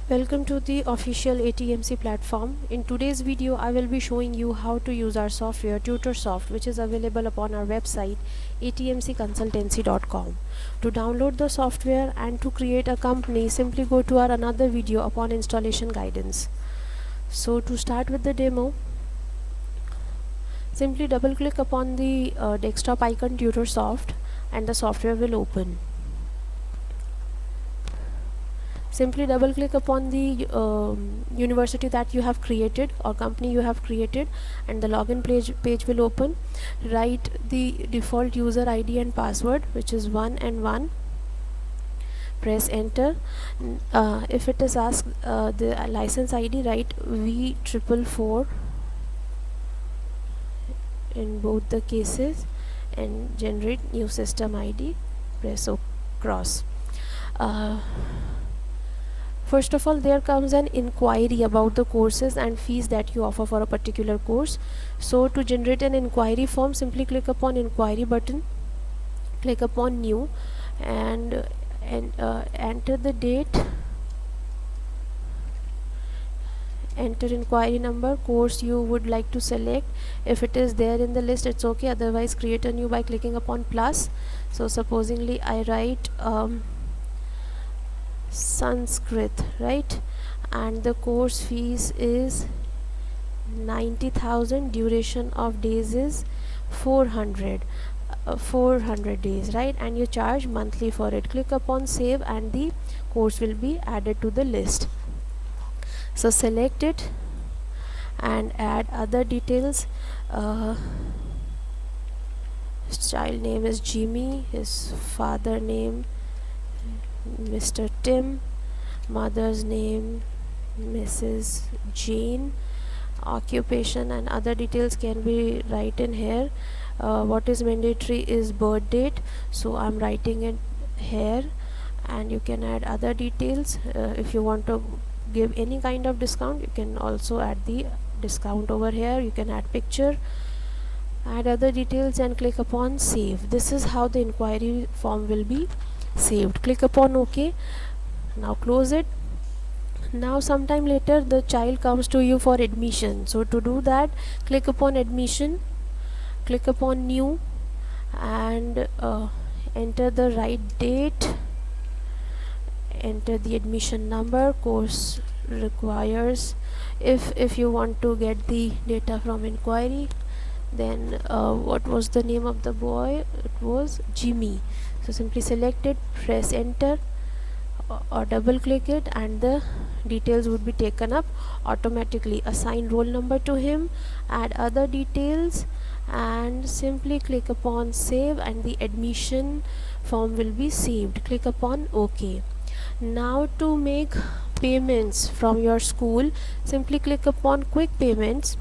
Welcome to the official ATMC platform. In today's video, I will be showing you how to use our software TutorSoft, which is available upon our website atmcconsultancy.com. To download the software and to create a company, simply go to our another video upon installation guidance. So to start with the demo, simply double click upon the desktop icon TutorSoft and the software will open. Simply double click upon the university that you have created or company you have created and the login page will open. Write the default user ID and password, which is 1 and 1. Press enter. If it is asked the license ID, write V444 in both the cases and generate new system ID. Press cross. First of all, there comes an inquiry about the courses and fees that you offer for a particular course. So to generate an inquiry form, simply click upon inquiry button, click upon new and enter the date, enter inquiry number, course you would like to select. If it is there in the list, it's okay, otherwise create a new by clicking upon plus. So supposingly I write Sanskrit, right, and the course fees is 90,000, duration of days is 400 days, right, and you charge monthly for it. Click upon save and the course will be added to the list. So select it and add other details. His child name is Jimmy, his father name Mr. Tim, mother's name Mrs. Jane, occupation and other details can be written here. What is mandatory is birth date, so I'm writing it here, and you can add other details. If you want to give any kind of discount, you can also add the discount over here. You can add picture, add other details and click upon save. This is how the inquiry form will be saved. Click upon OK. Now close it. Now sometime later the child comes to you for admission, so to do that, click upon admission, click upon new and enter the right date, enter the admission number, course requires. If you want to get the data from inquiry, then what was the name of the boy? It was Jimmy. So simply select it, press enter or double click it and the details would be taken up automatically. Assign roll number to him, add other details and simply click upon save and the admission form will be saved. Click upon OK. Now to make payments from your school, simply click upon quick payments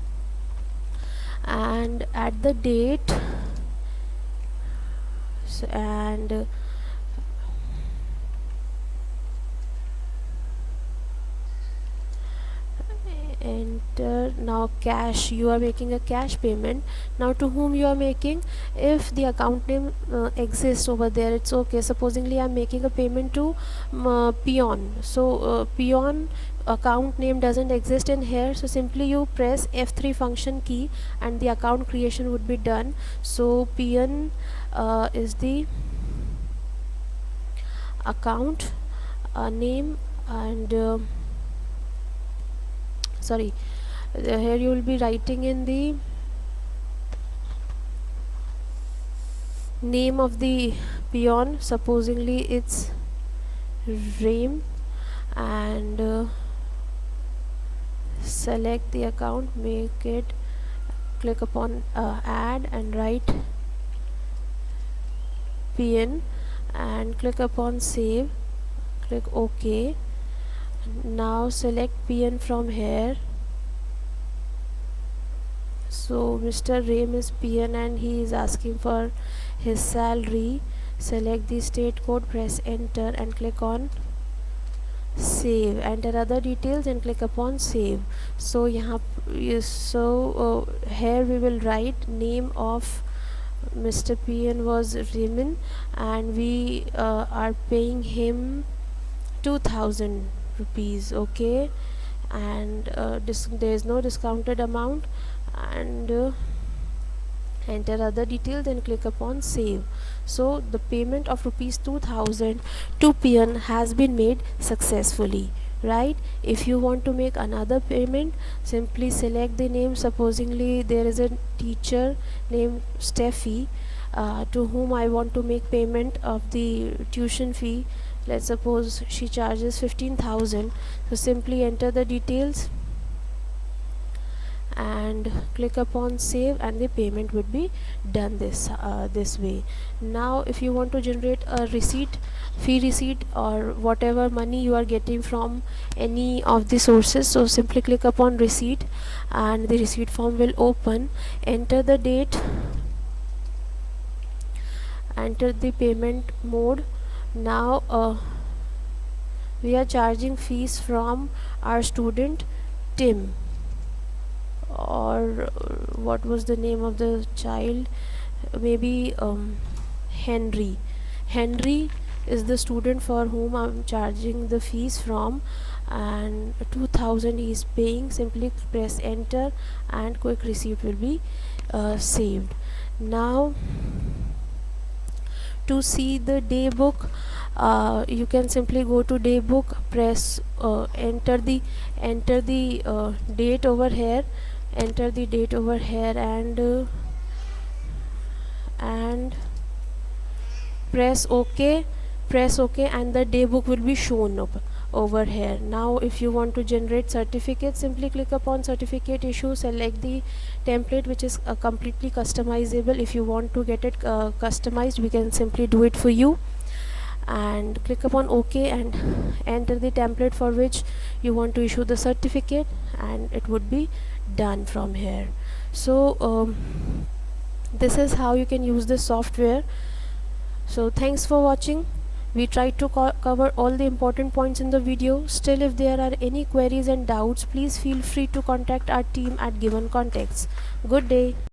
and add the date and enter. Now cash, you are making a cash payment. Now to whom you are making, if the account name exists over there, it's okay. Supposingly I'm making a payment to Peon, so Peon account name doesn't exist in here, so simply you press F3 function key and the account creation would be done. So Peon is the account name and sorry, here you will be writing in the name of the peon, supposingly it's Rame, and select the account, make it, click upon add and write peon and click upon save, click OK. Now select peon from here. So Mr. Rame is peon and he is asking for his salary. Select the state code, press enter and click on save. Enter other details and click upon save. So here we will write name of Mr. Peon was Raymond and we are paying him 2000 rupees. Okay, and there is no discounted amount, and enter other detail, then click upon save. So the payment of rupees 2000 to Pion has been made successfully, right? If you want to make another payment, simply select the name. Supposingly there is a teacher named Steffi, to whom I want to make payment of the tuition fee. Let's suppose she charges 15,000. So simply enter the details and click upon save, and the payment would be done this way. Now if you want to generate a receipt, fee receipt, or whatever money you are getting from any of the sources, so simply click upon receipt and the receipt form will open. Enter the date, enter the payment mode. Now we are charging fees from our student Tim, or what was the name of the child, maybe Henry. Henry is the student for whom I'm charging the fees from, and 2000 he is paying. Simply press enter and quick receipt will be saved. Now to see the day book, you can simply go to day book, press enter the date over here, enter the date over here, and press OK, and the day book will be shown up over here. Now if you want to generate certificate, simply click upon certificate issue, select the template which is completely customizable. If you want to get it customized, we can simply do it for you, and click upon OK and enter the template for which you want to issue the certificate, and it would be done from here. So this is how you can use this software. So thanks for watching. We tried to cover all the important points in the video. Still, if there are any queries and doubts, please feel free to contact our team at given contacts. Good day.